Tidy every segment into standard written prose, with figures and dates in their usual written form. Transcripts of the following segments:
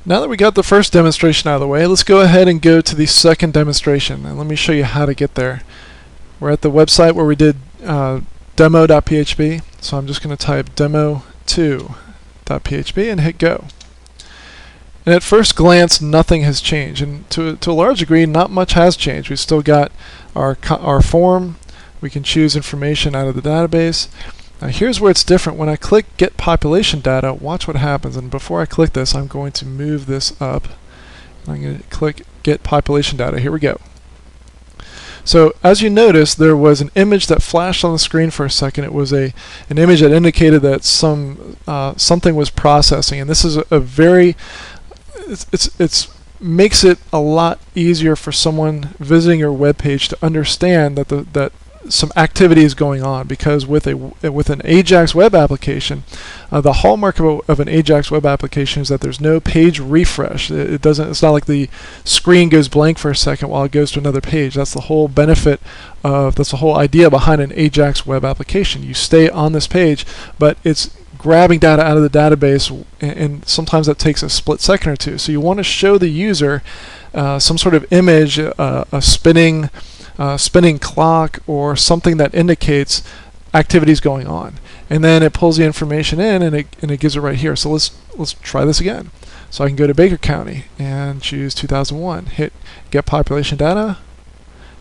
Now that we got the first demonstration out of the way, let's go ahead and go to the second demonstration, and let me show you how to get there. We're at the website where we did demo.php, so I'm just going to type demo2.php and hit go. And at first glance, nothing has changed, and to a large degree, not much has changed. We've still got our form. We can choose information out of the database. Now here's where it's different. When I click Get Population Data, watch what happens. And before I click this, I'm going to move this up. I'm going to click Get Population Data. Here we go. So as you notice, there was an image that flashed on the screen for a second. It was an image that indicated that something was processing, and this is a very makes it a lot easier for someone visiting your web page to understand that some activity is going on, because with an Ajax web application, the hallmark of an Ajax web application is that there's no page refresh. It's not like the screen goes blank for a second while it goes to another page. That's the whole that's the whole idea behind an Ajax web application. You stay on this page, but it's grabbing data out of the database, and sometimes that takes a split second or two. So you want to show the user some sort of image, a spinning clock, or something that indicates activities going on, and then it pulls the information in and it gives it right here. So let's try this again. So I can go to Baker County and choose 2001, hit Get Population Data,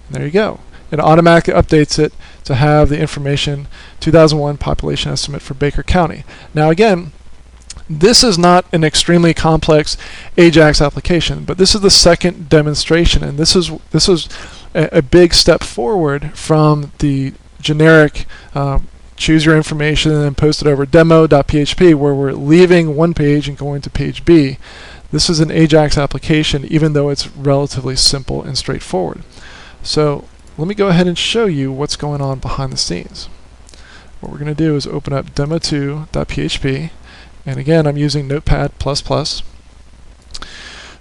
and there you go. It automatically updates it to have the information 2001 population estimate for Baker County. Now again, this is not an extremely complex Ajax application, but this is the second demonstration, and this is a big step forward from the generic choose your information and then post it over demo.php, where we're leaving one page and going to page B. This is an Ajax application, even though it's relatively simple and straightforward. So let me go ahead and show you what's going on behind the scenes. What we're going to do is open up demo2.php, and again I'm using Notepad++.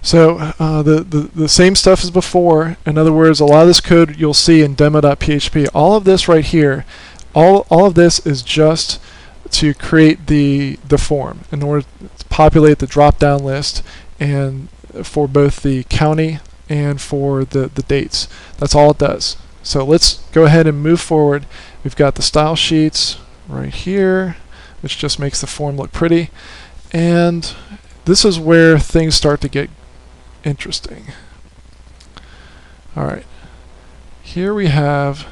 So the same stuff as before. In other words, a lot of this code you'll see in demo.php. All of this right here, all of this is just to create the form in order to populate the drop-down list, and for both the county and for the dates. That's all it does. So let's go ahead and move forward. We've got the style sheets right here, which just makes the form look pretty, and this is where things start to get interesting. Alright, here we have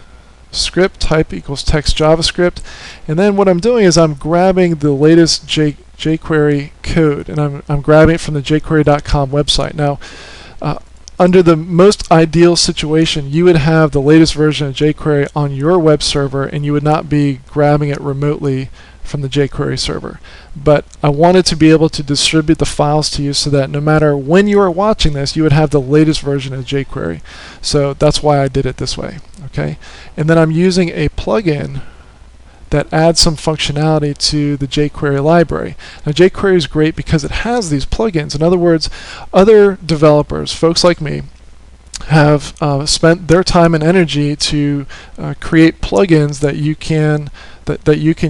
script type equals text JavaScript, and then what I'm doing is I'm grabbing the latest JQuery code, and I'm grabbing it from the jQuery.com website. Now under the most ideal situation, you would have the latest version of jQuery on your web server, and you would not be grabbing it remotely from the jQuery server. But I wanted to be able to distribute the files to you so that no matter when you are watching this, you would have the latest version of jQuery. So that's why I did it this way. Okay, and then I'm using a plugin that adds some functionality to the jQuery library. Now jQuery is great because it has these plugins. In other words, other developers, folks like me, have spent their time and energy to create plugins that you can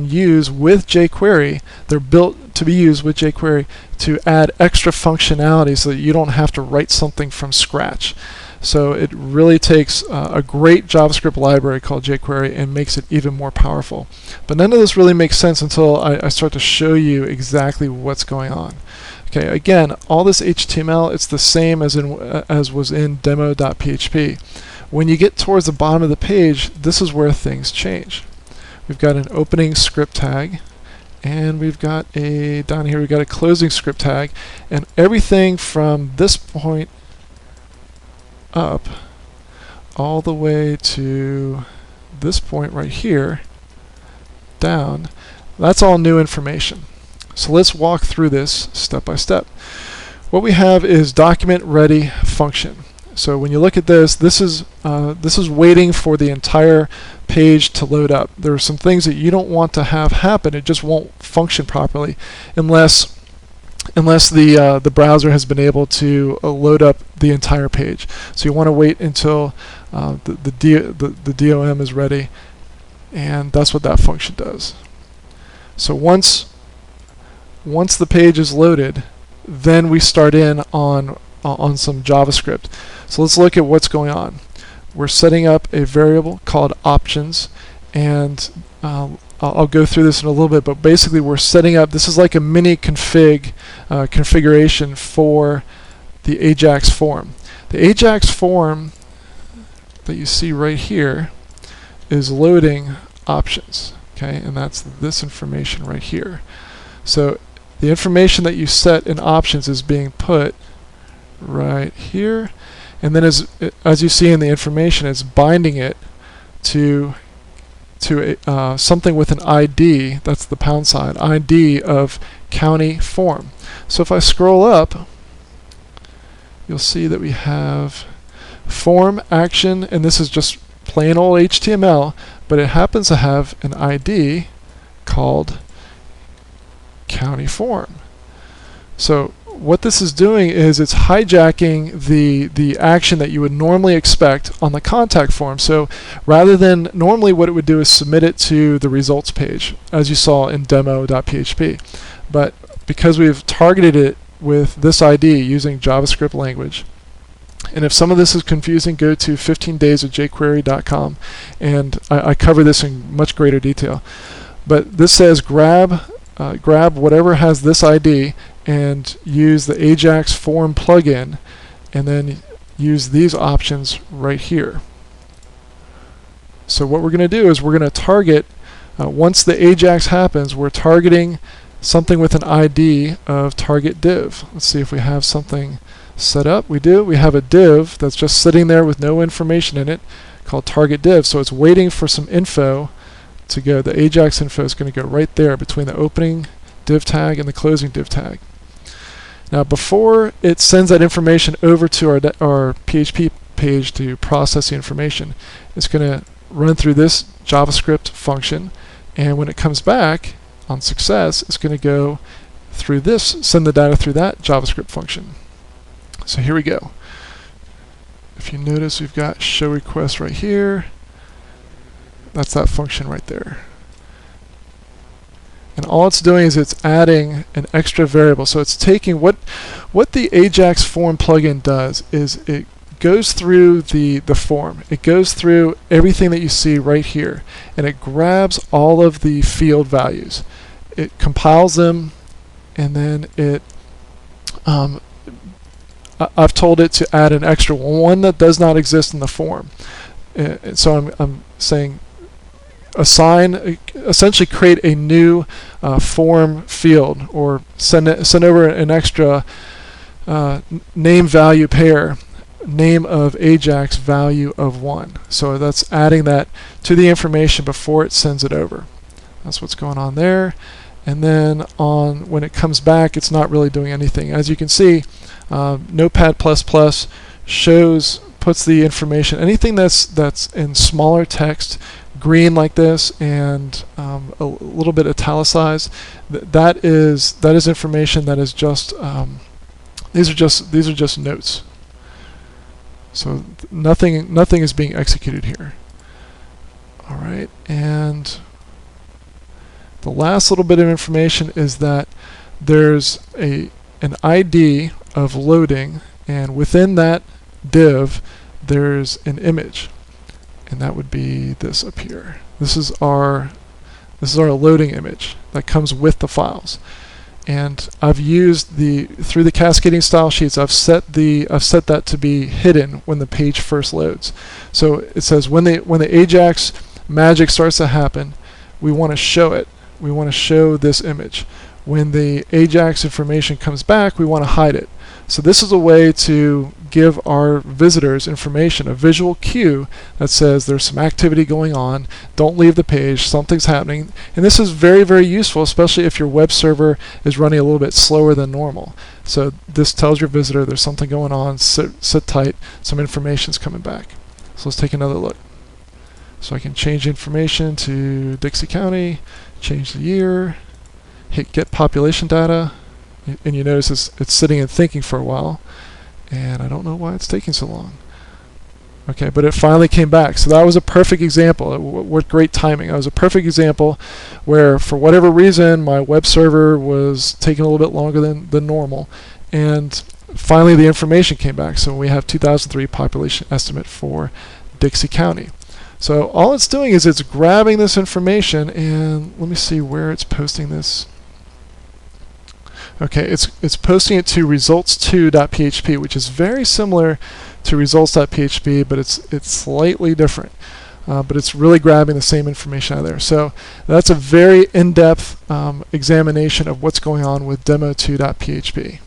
use with jQuery. They're built to be used with jQuery to add extra functionality so that you don't have to write something from scratch. So it really takes a great JavaScript library called jQuery and makes it even more powerful. But none of this really makes sense until I start to show you exactly what's going on. Okay, again, all this HTML, it's the same as was in demo.php. When you get towards the bottom of the page, this is where things change. We've got an opening script tag, and we've got down here we've got a closing script tag, and everything from this point up all the way to this point right here down, that's all new information. So let's walk through this step by step. What we have is document ready function. So when you look at this is waiting for the entire page to load up. There are some things that you don't want to have happen. It just won't function properly unless the browser has been able to load up the entire page. So you want to wait until the DOM is ready, and that's what that function does. So once the page is loaded, then we start in on some JavaScript. So let's look at what's going on. We're setting up a variable called options, and I'll go through this in a little bit, but basically we're setting up, this is like a mini configuration for the Ajax form. The Ajax form that you see right here is loading options, okay, and that's this information right here. So the information that you set in options is being put right here, and then as you see in the information, it's binding it to something with an ID, that's the # ID of county form. So if I scroll up, you'll see that we have form action, and this is just plain old HTML, but it happens to have an ID called county form. So what this is doing is it's hijacking the action that you would normally expect on the contact form. So rather than normally, what it would do is submit it to the results page, as you saw in demo.php. But because we've targeted it with this ID using JavaScript language, and if some of this is confusing, go to 15daysofjquery.com, and I cover this in much greater detail. But this says grab whatever has this ID and use the Ajax form plugin, and then use these options right here. So what we're going to do is we're going to target, once the Ajax happens, we're targeting something with an ID of target div. Let's see if we have something set up. We do. We have a div that's just sitting there with no information in it called target div. So it's waiting for some info to go. The Ajax info is going to go right there between the opening div tag and the closing div tag. Now before it sends that information over to our PHP page to process the information, it's going to run through this JavaScript function, and when it comes back on success, it's going to go through this, send the data through that JavaScript function. So here we go. If you notice, we've got show request right here. That's that function right there. And all it's doing is it's adding an extra variable. So it's taking what the Ajax form plugin does is it goes through the form. It goes through everything that you see right here, and it grabs all of the field values. It compiles them, and then it I've told it to add an extra one that does not exist in the form. So I'm saying assign, essentially create a new form field, or send over an extra name value pair, name of Ajax value of 1. So that's adding that to the information before it sends it over. That's what's going on there. And then when it comes back, it's not really doing anything. As you can see, Notepad++ puts the information, anything that's in smaller text, green like this, and a little bit italicized, that is information that is just these are just notes. So nothing is being executed here. All right, and the last little bit of information is that there's an ID of loading, and within that div there's an image, and that would be this up here. This is our loading image that comes with the files. And I've used through the cascading style sheets, I've set that to be hidden when the page first loads. So it says when the Ajax magic starts to happen, we want to show it. We want to show this image. When the Ajax information comes back, we want to hide it. So this is a way to give our visitors information, a visual cue that says there's some activity going on, don't leave the page, something's happening. And this is very, very useful, especially if your web server is running a little bit slower than normal. So this tells your visitor there's something going on, sit tight, some information's coming back. So let's take another look. So I can change information to Dixie County, change the year, hit get population data, and you notice it's sitting and thinking for a while, and I don't know why it's taking so long. Okay, but it finally came back. So that was a perfect example. What great timing. That was a perfect example where, for whatever reason, my web server was taking a little bit longer than normal, and finally the information came back. So we have 2003 population estimate for Dixie County. So all it's doing is it's grabbing this information, and let me see where it's posting this. Okay, it's posting it to results2.php, which is very similar to results.php, but it's slightly different. But it's really grabbing the same information out of there. So that's a very in-depth examination of what's going on with demo2.php.